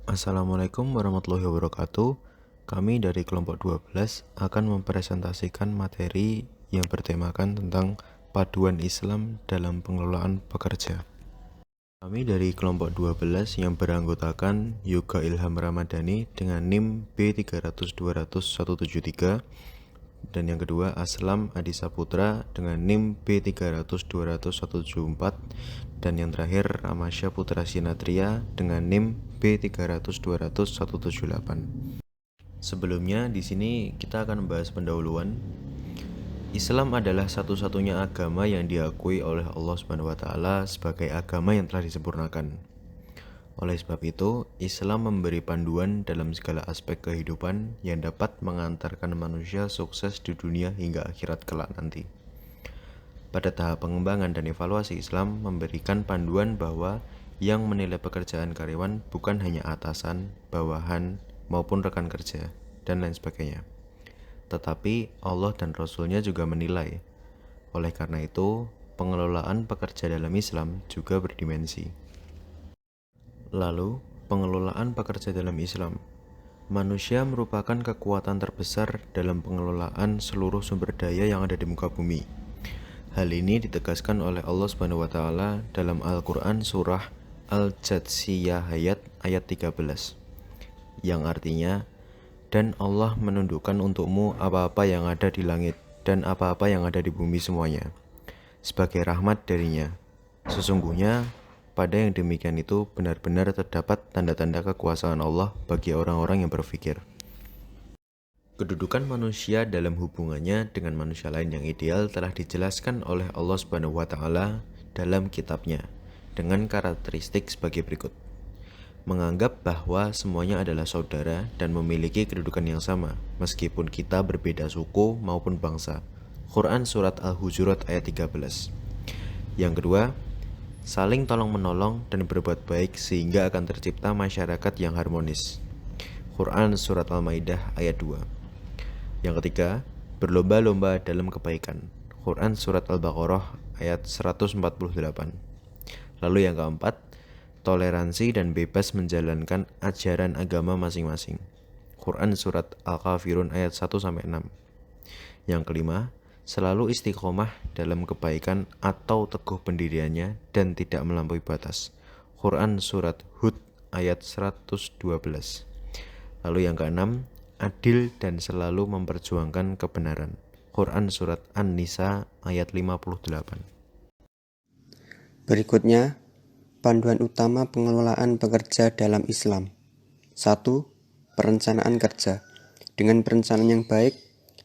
Assalamualaikum warahmatullahi wabarakatuh. Kami dari kelompok 12 akan mempresentasikan materi yang bertemakan tentang paduan Islam dalam pengelolaan pekerja. Kami dari kelompok 12 yang beranggotakan Yoga Ilham Ramadhani dengan NIM B300-200-173, dan yang kedua Aslam Adi Saputra dengan NIM B300-200-174, dan yang terakhir Ramasya Putra Sinatria dengan NIM B300-200-178. Sebelumnya di sini kita akan membahas pendahuluan. Islam adalah satu-satunya agama yang diakui oleh Allah SWT sebagai agama yang telah disempurnakan. Oleh sebab itu, Islam memberi panduan dalam segala aspek kehidupan yang dapat mengantarkan manusia sukses di dunia hingga akhirat kelak nanti. Pada tahap pengembangan dan evaluasi, Islam memberikan panduan bahwa yang menilai pekerjaan karyawan bukan hanya atasan, bawahan, maupun rekan kerja, dan lain sebagainya. Tetapi Allah dan Rasul-Nya juga menilai. Oleh karena itu, pengelolaan pekerja dalam Islam juga berdimensi. Lalu, pengelolaan pekerja dalam Islam. Manusia merupakan kekuatan terbesar dalam pengelolaan seluruh sumber daya yang ada di muka bumi. Hal ini ditegaskan oleh Allah SWT dalam Al-Quran surah Al-Jathiyah ayat 13, yang artinya, dan Allah menundukkan untukmu apa-apa yang ada di langit dan apa-apa yang ada di bumi semuanya, sebagai rahmat darinya. Sesungguhnya, pada yang demikian itu benar-benar terdapat tanda-tanda kekuasaan Allah bagi orang-orang yang berpikir. Kedudukan manusia dalam hubungannya dengan manusia lain yang ideal telah dijelaskan oleh Allah SWT dalam kitabnya dengan karakteristik sebagai berikut. Menganggap bahwa semuanya adalah saudara dan memiliki kedudukan yang sama, meskipun kita berbeda suku maupun bangsa. Quran Surat Al-Hujurat ayat 13. Yang kedua, saling tolong-menolong dan berbuat baik sehingga akan tercipta masyarakat yang harmonis. Quran Surat Al-Maidah ayat 2. Yang ketiga, berlomba-lomba dalam kebaikan. Quran Surat Al-Baqarah ayat 148. Lalu yang keempat, toleransi dan bebas menjalankan ajaran agama masing-masing. Quran Surat Al-Kafirun ayat 1-6. Yang kelima, selalu istiqomah dalam kebaikan atau teguh pendiriannya dan tidak melampaui batas. Quran Surat Hud ayat 112. Lalu yang keenam, adil dan selalu memperjuangkan kebenaran. Quran Surat An-Nisa ayat 58. Berikutnya, panduan utama pengelolaan pekerja dalam Islam. 1. Perencanaan kerja. Dengan perencanaan yang baik,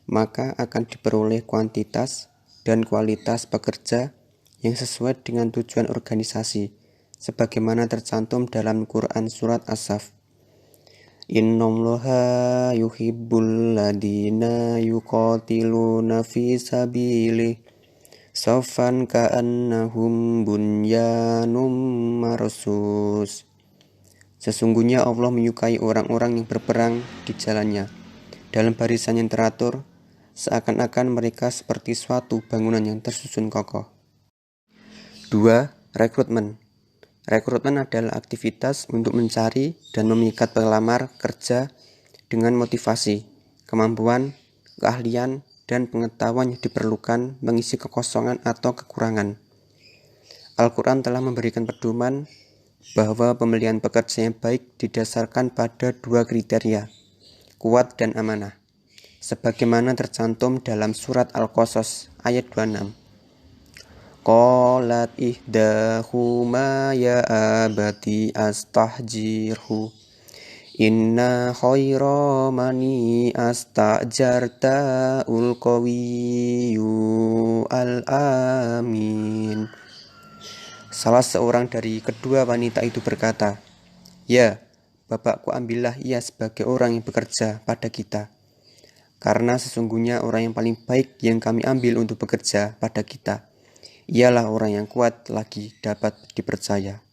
maka akan diperoleh kuantitas dan kualitas pekerja yang sesuai dengan tujuan organisasi, sebagaimana tercantum dalam Quran Surat As-Saff. Innallaha yuhibbul ladina yuqatiluna fi sabilihi Sofan ka'annahum bunyanum marsus. Sesungguhnya Allah menyukai orang-orang yang berperang di jalannya dalam barisan yang teratur, seakan-akan mereka seperti suatu bangunan yang tersusun kokoh. 2. Rekrutmen. Rekrutmen adalah aktivitas untuk mencari dan memikat pelamar kerja dengan motivasi, kemampuan, keahlian, dan pengetahuan yang diperlukan mengisi kekosongan atau kekurangan. Al-Quran telah memberikan pedoman bahwa pemilihan pekerja yang baik didasarkan pada 2 kriteria, kuat dan amanah, sebagaimana tercantum dalam surat Al-Qasas ayat 26. Qalat ihdahuma ya abati astahjirhu Inna khaira mani astajarta ulqawiyyu al-amin. Salah seorang dari kedua wanita itu berkata, "Ya, bapakku ambillah ia sebagai orang yang bekerja pada kita. Karena sesungguhnya orang yang paling baik yang kami ambil untuk bekerja pada kita, ialah orang yang kuat lagi dapat dipercaya."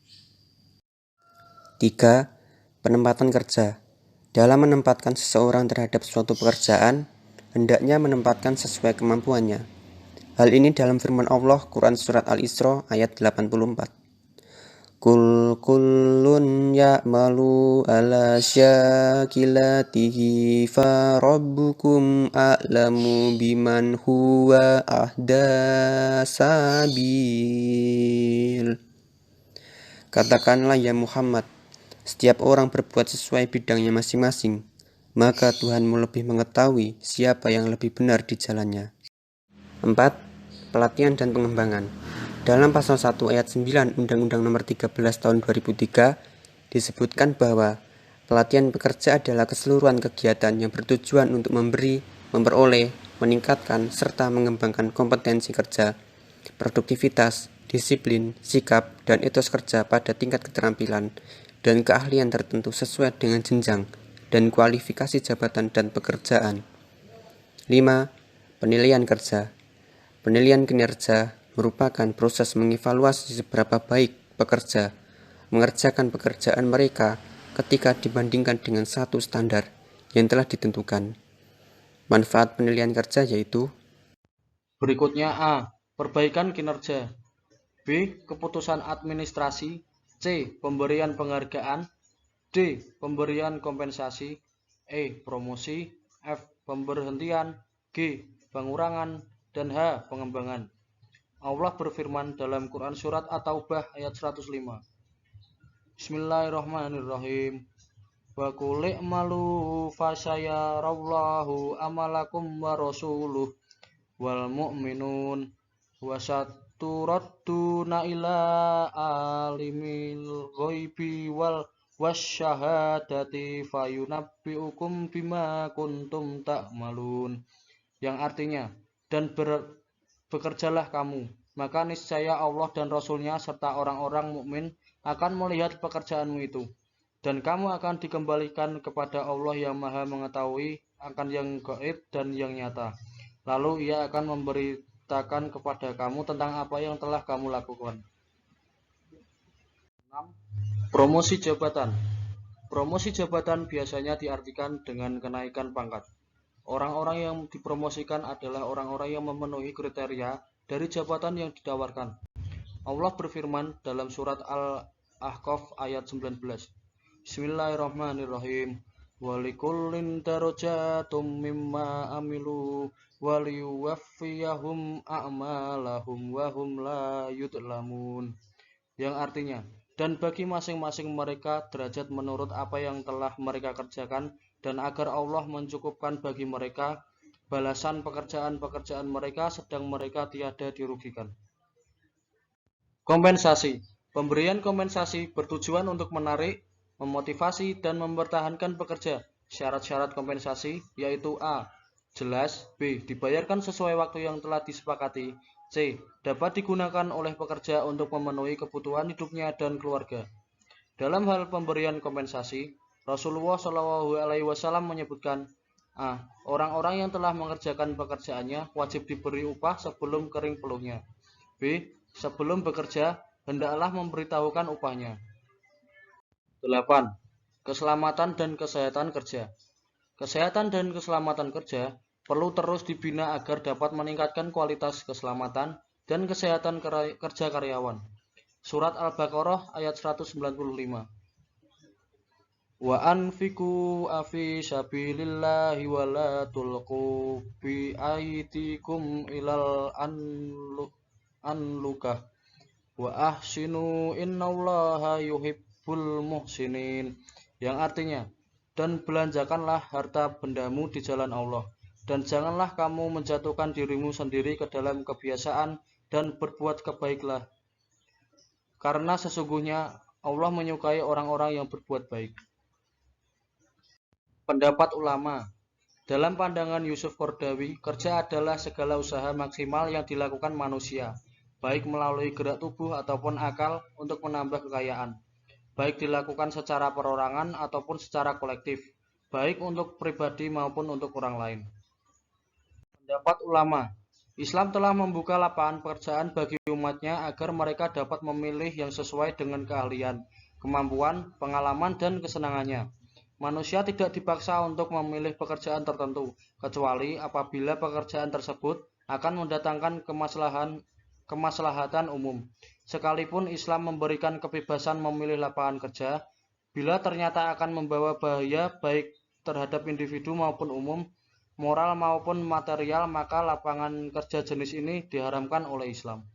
3. Penempatan kerja. Dalam menempatkan seseorang terhadap suatu pekerjaan, hendaknya menempatkan sesuai kemampuannya. Hal ini dalam firman Allah Quran Surat Al-Isra ayat 84. Kul kullun ya'malu ala syakilatihi fa rabbukum a'lamu biman huwa ahda sabil. Katakanlah ya Muhammad, setiap orang berbuat sesuai bidangnya masing-masing, maka Tuhanmu lebih mengetahui siapa yang lebih benar di jalannya. 4. Pelatihan dan pengembangan. Dalam pasal 1 ayat 9 Undang-Undang Nomor 13 Tahun 2003 disebutkan bahwa pelatihan pekerja adalah keseluruhan kegiatan yang bertujuan untuk memberi, memperoleh, meningkatkan, serta mengembangkan kompetensi kerja, produktivitas, disiplin, sikap, dan etos kerja pada tingkat keterampilan dan keahlian tertentu sesuai dengan jenjang dan kualifikasi jabatan dan pekerjaan. 5. Penilaian kerja. Penilaian kinerja merupakan proses mengevaluasi seberapa baik pekerja mengerjakan pekerjaan mereka ketika dibandingkan dengan satu standar yang telah ditentukan. Manfaat penilaian kerja yaitu Berikutnya A. Perbaikan kinerja. B. Keputusan administrasi. C. Pemberian penghargaan. D. Pemberian kompensasi. E. Promosi. F. Pemberhentian. G. Pengurangan. Dan H. Pengembangan. Allah berfirman dalam Quran Surat At-Taubah ayat 105. Bismillahirrahmanirrahim. Wa qul i'malu fasyarallahu amalakum wa rasuluh wal mu'minun wa saturadduna ila alimil ghaibi wal wasyahadati fayunabbiukum bima kuntum ta'malun. Yang artinya, dan bekerjalah kamu, maka niscaya Allah dan Rasulnya serta orang-orang mukmin akan melihat pekerjaanmu itu, dan kamu akan dikembalikan kepada Allah yang maha mengetahui akan yang gaib dan yang nyata. Lalu ia akan memberitakan kepada kamu tentang apa yang telah kamu lakukan. 6. Promosi jabatan. Promosi jabatan biasanya diartikan dengan kenaikan pangkat. Orang-orang yang dipromosikan adalah orang-orang yang memenuhi kriteria dari jabatan yang ditawarkan. Allah berfirman dalam surat Al-Ahqaf ayat 19. Bismillahirrahmanirrahim. Walikullin darajatum mimma amilu waliyuwaffiyahum a'malahum wa hum la yudlamun. Yang artinya, dan bagi masing-masing mereka derajat menurut apa yang telah mereka kerjakan, dan agar Allah mencukupkan bagi mereka balasan pekerjaan-pekerjaan mereka sedang mereka tiada dirugikan. Kompensasi. Pemberian kompensasi bertujuan untuk menarik, memotivasi, dan mempertahankan pekerja. Syarat-syarat kompensasi yaitu A. Jelas. B. Dibayarkan sesuai waktu yang telah disepakati. C. Dapat digunakan oleh pekerja untuk memenuhi kebutuhan hidupnya dan keluarga. Dalam hal pemberian kompensasi, Rasulullah SAW menyebutkan A. Orang-orang yang telah mengerjakan pekerjaannya wajib diberi upah sebelum kering peluhnya. B. Sebelum bekerja, hendaklah memberitahukan upahnya. 8. Keselamatan dan kesehatan kerja. Kesehatan dan keselamatan kerja perlu terus dibina agar dapat meningkatkan kualitas keselamatan dan kesehatan kerja karyawan. Surat Al-Baqarah ayat 195. Wa anfiqu fi sabilillahi wa la tulqu bi aydikum ilal anlukah wa ahsinu innallaha yuhibbul muhsinin. Yang artinya, dan belanjakanlah harta bendamu di jalan Allah, dan janganlah kamu menjatuhkan dirimu sendiri ke dalam kebiasaan, dan berbuat kebaiklah, karena sesungguhnya Allah menyukai orang-orang yang berbuat baik. Pendapat ulama. Dalam pandangan Yusuf Qaradawi, kerja adalah segala usaha maksimal yang dilakukan manusia, baik melalui gerak tubuh ataupun akal untuk menambah kekayaan, baik dilakukan secara perorangan ataupun secara kolektif, baik untuk pribadi maupun untuk orang lain. Pendapat ulama. Islam telah membuka lapangan pekerjaan bagi umatnya agar mereka dapat memilih yang sesuai dengan keahlian, kemampuan, pengalaman, dan kesenangannya. Manusia tidak dipaksa untuk memilih pekerjaan tertentu, kecuali apabila pekerjaan tersebut akan mendatangkan kemaslahan kemaslahatan umum. Sekalipun Islam memberikan kebebasan memilih lapangan kerja, bila ternyata akan membawa bahaya baik terhadap individu maupun umum, moral maupun material, maka lapangan kerja jenis ini diharamkan oleh Islam.